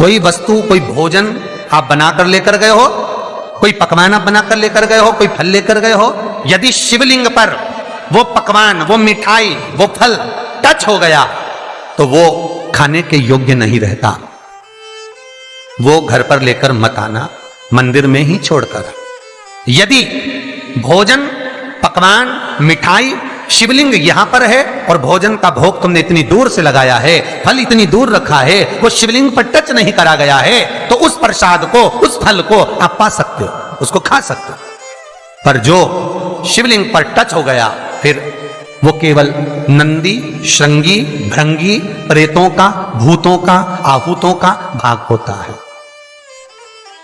कोई वस्तु, कोई भोजन आप बनाकर लेकर गए हो, कोई पकवान आप बनाकर लेकर गए हो, कोई फल लेकर गए हो, यदि शिवलिंग पर वो पकवान, वो मिठाई, वो फल टच हो गया तो वो खाने के योग्य नहीं रहता। वो घर पर लेकर मत आना, मंदिर में ही छोड़कर। यदि भोजन, पकवान, मिठाई, शिवलिंग यहां पर है और भोजन का भोग तुमने इतनी दूर से लगाया है, फल इतनी दूर रखा है, वो शिवलिंग पर टच नहीं करा गया है, तो उस प्रसाद को, उस फल को आप पा सकते हो, उसको खा सकते हो। पर जो शिवलिंग पर टच हो गया, फिर वो केवल नंदी, श्रृंगी, भृंगी, प्रेतों का, भूतों का, आहूतों का भाग होता है।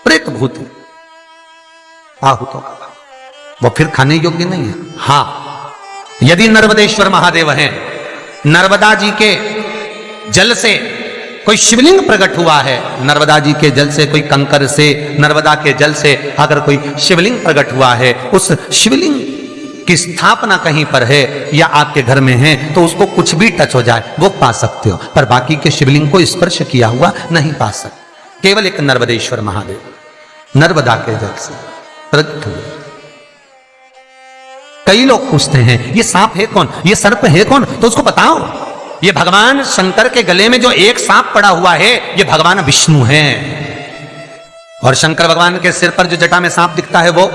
प्रेत, भूत, आहूतों का भाग, वो फिर खाने योग्य नहीं है। हां, यदि नर्मदेश्वर महादेव हैं, नर्मदा जी के जल से कोई शिवलिंग प्रकट हुआ है, नर्मदा जी के जल से, कोई कंकर से, नर्मदा के जल से अगर कोई शिवलिंग प्रकट हुआ है, उस शिवलिंग की स्थापना कहीं पर है या आपके घर में है, तो उसको कुछ भी टच हो जाए वो पा सकते हो, पर बाकी के शिवलिंग को स्पर्श किया हुआ नहीं पा सकते। केवल एक नर्मदेश्वर महादेव नर्मदा के जल से प्रकट हुए। कई लोग पूछते हैं ये सांप है कौन, ये सर्प है कौन, तो उसको बताओ, ये भगवान शंकर के गले में जो एक सांप पड़ा हुआ है, ये भगवान विष्णु हैं। और शंकर भगवान के सिर पर जो जटा में सांप दिखता है, वो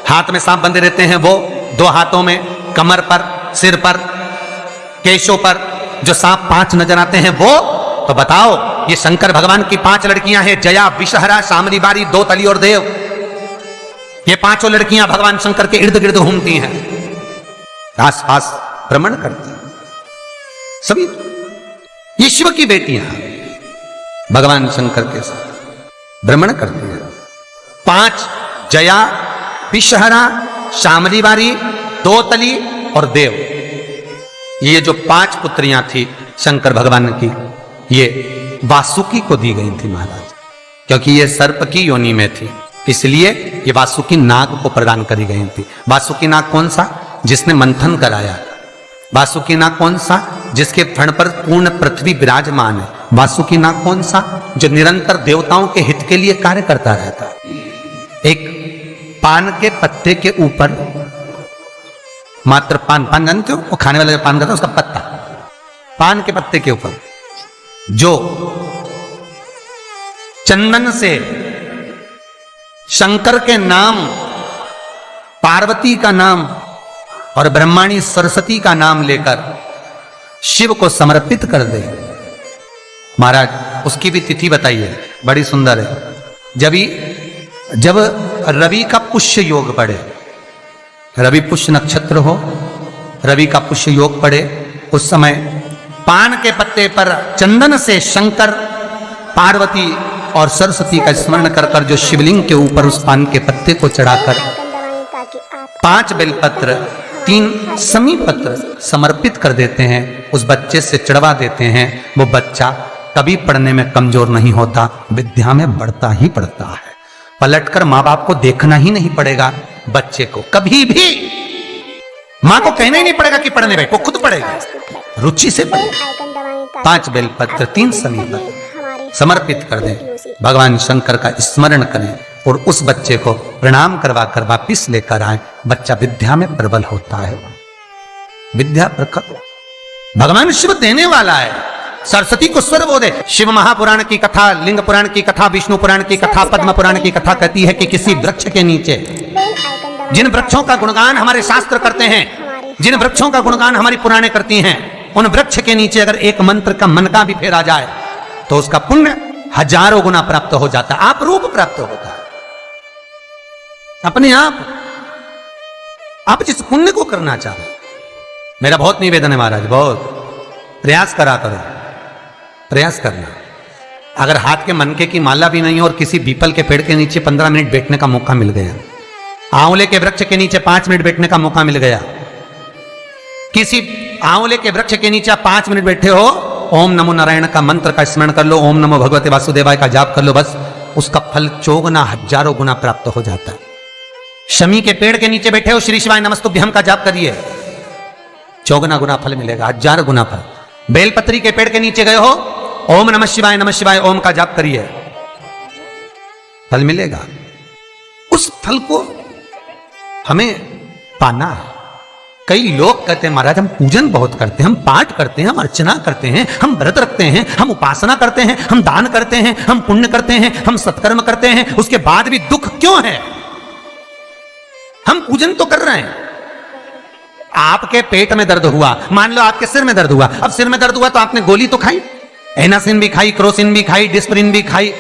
हाथ में सांप बंधे रहते हैं, वो दो हाथों में, कमर पर, सिर पर, केशों पर जो सांप 5 नजर आते हैं, वो तो बताओ, ये शंकर भगवान की 5 लड़कियां हैं, जया, विषहरा, शामली बारी, दो तली और देव। ये 5 लड़कियां भगवान शंकर के इर्द गिर्द घूमती हैं, आस पास भ्रमण करती हैं। सभी ये शिव की बेटियां भगवान शंकर के साथ भ्रमण करती हैं। 5 जया, विषहरा, शामली बारी, दो तली और देव। ये जो 5 पुत्रियां थी शंकर भगवान की, ये वासुकी को दी गई थी महाराज, क्योंकि ये सर्प की योनि में थी, इसलिए ये वासुकी नाग को प्रदान करी गई थी। वासुकी नाग कौन सा? जिसने मंथन कराया। वासुकी नाग कौन सा? जिसके फण पर पूर्ण पृथ्वी विराजमान है। वासुकी नाग कौन सा? जो निरंतर देवताओं के हित के लिए कार्य करता रहता है। एक पान के पत्ते के ऊपर, मात्र पान जानते हो, वो खाने वाला जो पान करता है उसका पत्ता, पान के पत्ते के ऊपर जो चंदन से शंकर के नाम, पार्वती का नाम और ब्रह्माणी सरस्वती का नाम लेकर शिव को समर्पित कर दे महाराज, उसकी भी तिथि बताइए, बड़ी सुंदर है। जब रवि का पुष्य योग पड़े, रवि पुष्य नक्षत्र हो, रवि का पुष्य योग पड़े, उस समय पान के पत्ते पर चंदन से शंकर, पार्वती और सरस्वती का स्मरण कर कर जो शिवलिंग के ऊपर उस पान के पत्ते को चढ़ाकर 5 बेलपत्र, 3 समी पत्र समर्पित कर देते हैं, उस बच्चे से चढ़वा देते हैं, वो बच्चा कभी पढ़ने में कमजोर नहीं होता, विद्या में बढ़ता ही बढ़ता है। पलटकर माँ बाप को देखना ही नहीं पड़ेगा, बच्चे को कभी भी माँ को कहना ही नहीं पड़ेगा कि पढ़ने बैठ, वो खुद पढ़ेगा, रुचि से पढ़ेगा। 5 बेलपत्र, 3 समी पत्र समर्पित कर दें, भगवान शंकर का स्मरण करें और उस बच्चे को प्रणाम करवा कर वापिस लेकर आए। बच्चा विद्या में प्रबल होता है, विद्या प्रखर। भगवान शिव देने वाला है, सरस्वती को स्वर बोधे। शिव महापुराण की कथा, लिंग पुराण की कथा, विष्णु पुराण की कथा, पद्म पुराण की कथा कहती है कि किसी वृक्ष के नीचे, जिन वृक्षों का गुणगान हमारे शास्त्र करते हैं, जिन वृक्षों का गुणगान हमारी पुराणे करती हैं, उन वृक्ष के नीचे अगर एक मंत्र का मनका भी फेरा जाए तो उसका पुण्य 1000 गुना प्राप्त हो जाता है, आप रूप प्राप्त होता है अपने आप जिस पुण्य को करना चाहो। मेरा बहुत निवेदन है महाराज, बहुत प्रयास करा करो, प्रयास करना। अगर हाथ के मनके की माला भी नहीं हो और किसी पीपल के पेड़ के नीचे 15 मिनट बैठने का मौका मिल गया, आंवले के वृक्ष के नीचे 5 मिनट बैठने का मौका मिल गया, किसी आंवले के वृक्ष के नीचे 5 मिनट बैठे हो, ओम नमो नारायण का मंत्र का स्मरण कर लो, ओम नमो भगवते वासुदेवाय का जाप कर लो, बस उसका फल 1000 गुना प्राप्त हो जाता है। शमी के पेड़ के नीचे बैठे हो, श्री शिवाय नमस्तुभ्यम का जाप करिए, 54 गुना फल मिलेगा, 1000 गुना फल। बेलपत्री के पेड़ के नीचे गए हो, ओम नमः शिवाय ओम का जाप करिए, फल मिलेगा। उस फल को हमें पाना है। कई लोग कहते हैं महाराज हम पूजन बहुत करते हैं, हम पाठ करते हैं, हम अर्चना करते हैं, हम व्रत रखते हैं, हम उपासना करते हैं, हम दान करते हैं, हम पुण्य करते हैं, हम सत्कर्म करते हैं, उसके बाद भी दुख क्यों है? हम पूजन तो कर रहे हैं। आपके पेट में दर्द हुआ, मान लो आपके सिर में दर्द हुआ, अब सिर में दर्द हुआ तो आपने गोली तो खाई, एनासिन भी खाई, क्रोसिन भी खाई, डिस्प्रिन भी खाई,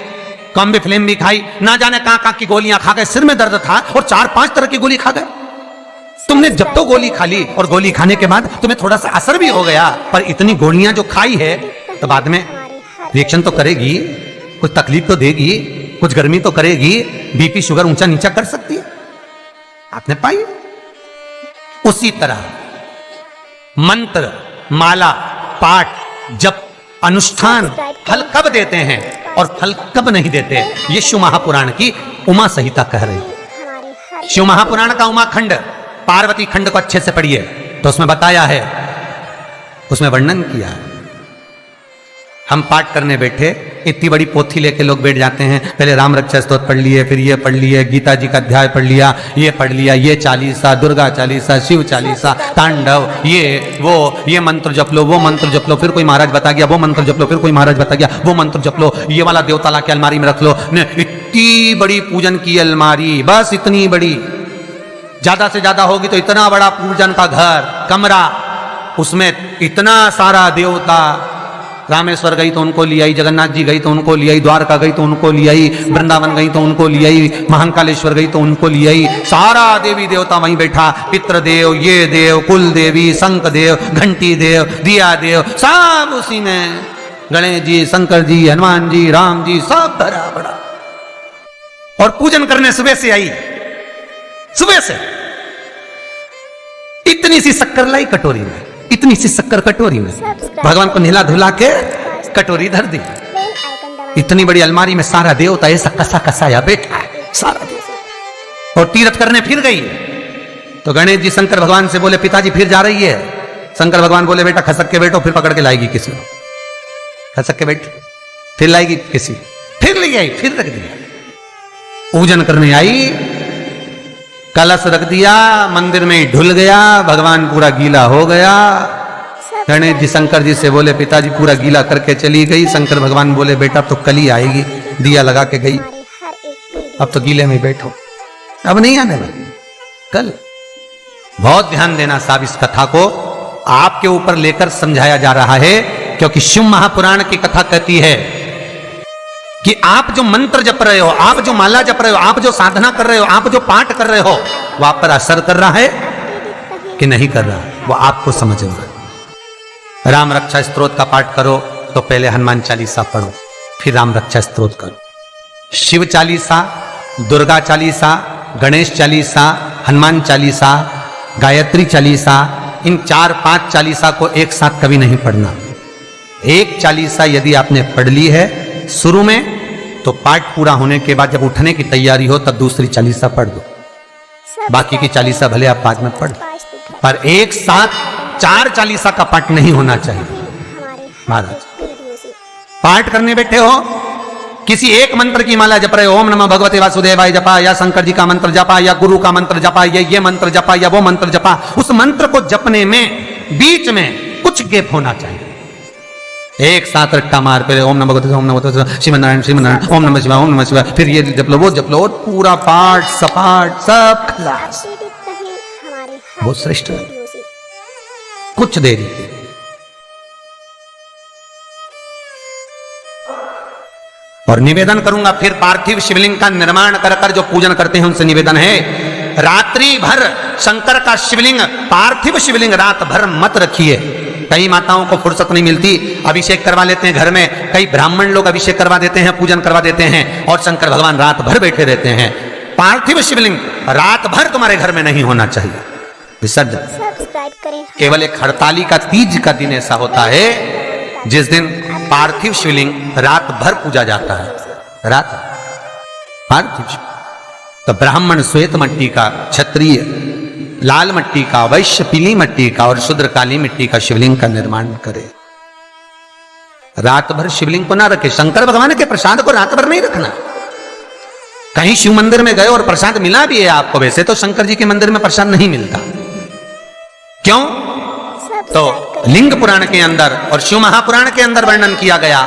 कॉम्बिफ्लेम भी खाई, ना जाने कहां कहां की गोलियां खा गए, सिर में दर्द था और 4-5 तरह की गोली खा गए। तुमने जब तो गोली खा ली और गोली खाने के बाद तुम्हें थोड़ा सा असर भी हो गया, पर इतनी गोलियां जो खाई है तो बाद में रिएक्शन तो करेगी, कुछ तकलीफ तो देगी, कुछ गर्मी तो करेगी, बीपी शुगर ऊंचा नीचा कर सकती है, आपने पाई। उसी तरह मंत्र, माला, पाठ, जप, अनुष्ठान फल कब देते हैं और फल कब नहीं देते, ये शिव महापुराण की उमा संहिता कह रही है। शिव महापुराण का उमा खंड, पार्वती खंड को अच्छे से पढ़िए तो उसमें बताया है, उसमें वर्णन किया है। हम पाठ करने बैठे, इतनी बड़ी पोथी लेके लोग बैठ जाते हैं, पहले राम रक्षा स्तोत्र पढ़ लिए, फिर ये पढ़ लिए, गीता जी का अध्याय पढ़ लिया, ये पढ़ लिया, ये चालीसा, दुर्गा चालीसा, शिव चालीसा, तांडव, ये मंत्र जप लो, वो मंत्र जप लो, फिर कोई महाराज बता गया वो मंत्र जप लो, फिर कोई महाराज बता गया वो मंत्र जप लो, ये वाला देवता ला के अलमारी में रख लो। इतनी बड़ी पूजन की अलमारी, बस इतनी बड़ी, ज्यादा से ज्यादा होगी तो इतना बड़ा पूजन का घर, कमरा, उसमें इतना सारा देवता। रामेश्वर गई तो उनको ले आई, जगन्नाथ जी गई तो उनको ले आई, द्वारका गई तो उनको ले आई, वृंदावन गई तो उनको ले आई, महाकालेश्वर गई तो उनको ले आई, सारा देवी देवता वहीं बैठा, पितृदेव, ये देव, कुल देवी, शंख देव, घंटी देव, दिया देव, सब उसी में, गणेश जी, शंकर जी, हनुमान जी, राम जी, सब भरा बड़ा। और पूजन करने सुबह से आई, सुबह से इतनी सी शक्कर लाई कटोरी में, इतनी सी शक्कर कटोरी में, भगवान को नहला धुला के कटोरी धर दी। इतनी बड़ी अलमारी में सारा देवता ऐसा कसा कसाया बैठा है, सारा देवता। और तीर्थ करने फिर गई तो गणेश जी शंकर भगवान से बोले पिताजी फिर जा रही है। शंकर भगवान बोले बेटा खसक के बैठो, फिर पकड़ के लाएगी किसी को, खसक के बैठ, फिर लाएगी किसी, फिर ले आई, फिर रख दिया। पूजन करने आई, कलश रख दिया, मंदिर में ही ढुल गया, भगवान पूरा गीला हो गया। गणेश जी शंकर जी से बोले पिताजी पूरा गीला करके चली गई। शंकर भगवान बोले बेटा अब तो कल ही आएगी, दिया लगा के गई, अब तो गीले में बैठो, अब नहीं आने वाली, कल। बहुत ध्यान देना साहब, इस कथा को आपके ऊपर लेकर समझाया जा रहा है, क्योंकि शिव महापुराण की कथा कहती है कि आप जो मंत्र जप रहे हो, आप जो माला जप रहे हो, आप जो साधना कर रहे हो, आप जो पाठ कर रहे हो, वो आप पर असर कर रहा है कि नहीं कर रहा, वो आपको समझना है। राम रक्षा स्तोत्र का पाठ करो तो पहले हनुमान चालीसा पढ़ो, फिर राम रक्षा स्तोत्र करो। शिव चालीसा, दुर्गा चालीसा, गणेश चालीसा, हनुमान चालीसा, गायत्री चालीसा, इन 4-5 चालीसा को एक साथ कभी नहीं पढ़ना। एक चालीसा यदि आपने पढ़ ली है शुरू में, तो पाठ पूरा होने के बाद जब उठने की तैयारी हो तब दूसरी चालीसा पढ़ दो, बाकी की चालीसा भले आप बाद में पढ़, पर एक साथ 4 चालीसा का पाठ नहीं होना चाहिए। महाराज पाठ करने बैठे हो, किसी एक मंत्र की माला जप रहे हो, ओम नमः भगवते वासुदेवाय जपा, या शंकर जी का मंत्र जपा, या गुरु का मंत्र जपा, या ये मंत्र जपा, या वो मंत्र जपा, उस मंत्र को जपने में बीच में कुछ गैप होना चाहिए। एक साथ रट्टा मार पे ओम नमः भगवते, ओम नमः भगवते, श्रीमन्नारायण श्रीमन्नारायण, ओम नमः शिवाय, ओम नमः शिवाय, फिर ये जप लो वो जप लो, और पूरा पाठ सपाट सब खलास, बहुत श्रेष्ठ। कुछ देरी और निवेदन करूंगा, फिर पार्थिव शिवलिंग का निर्माण कर कर जो पूजन करते हैं उनसे निवेदन है, रात्रि भर शंकर का शिवलिंग, पार्थिव शिवलिंग रात भर मत रखिए। कई माताओं को फुर्सत नहीं मिलती, अभिषेक करवा लेते हैं घर में, कई ब्राह्मण लोग अभिषेक करवा देते हैं, पूजन करवा देते हैं, और शंकर भगवान रात भर बैठे रहते हैं। पार्थिव शिवलिंग रात भर तुम्हारे घर में नहीं होना चाहिए, विसर्जन। केवल एक हड़ताली का तीज का दिन ऐसा होता है जिस दिन पार्थिव शिवलिंग रात भर पूजा जाता है, रात पार्थिव। तो ब्राह्मण श्वेत मट्टी का, क्षत्रिय लाल मट्टी का, वैश्य पीली मट्टी का, और शूद्र काली मिट्टी का शिवलिंग का निर्माण करे। रात भर शिवलिंग को ना रखे, शंकर भगवान के प्रसाद को रात भर नहीं रखना। कहीं शिव मंदिर में गए और प्रसाद मिला भी है आपको, वैसे तो शंकर जी के मंदिर में प्रसाद नहीं मिलता। क्यों? तो लिंग पुराण के अंदर और शिव महापुराण के अंदर वर्णन किया गया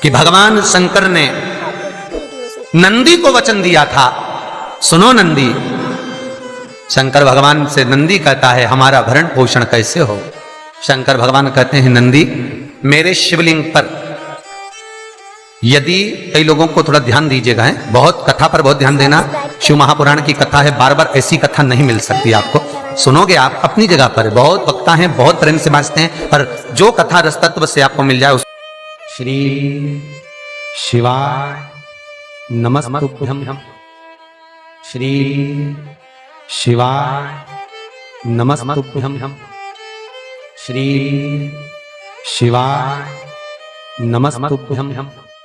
कि भगवान शंकर ने नंदी को वचन दिया था, सुनो नंदी। शंकर भगवान से नंदी कहता है हमारा भरण पोषण कैसे हो। शंकर भगवान कहते हैं नंदी, मेरे शिवलिंग पर यदि, कई लोगों को थोड़ा ध्यान दीजिएगा, है बहुत कथा पर बहुत ध्यान देना। शिव महापुराण की कथा है, बार बार ऐसी कथा नहीं मिल सकती आपको। सुनोगे आप अपनी जगह पर, बहुत वक्ता हैं, बहुत प्रेम से बांचते हैं, पर जो कथा रस तत्व से आपको मिल जाए उस श्री शिवाय नमस्तुभ्यं, श्री शिवाय नमस्तुभ्यं, श्री शिवाय नमस्तुभ्यं।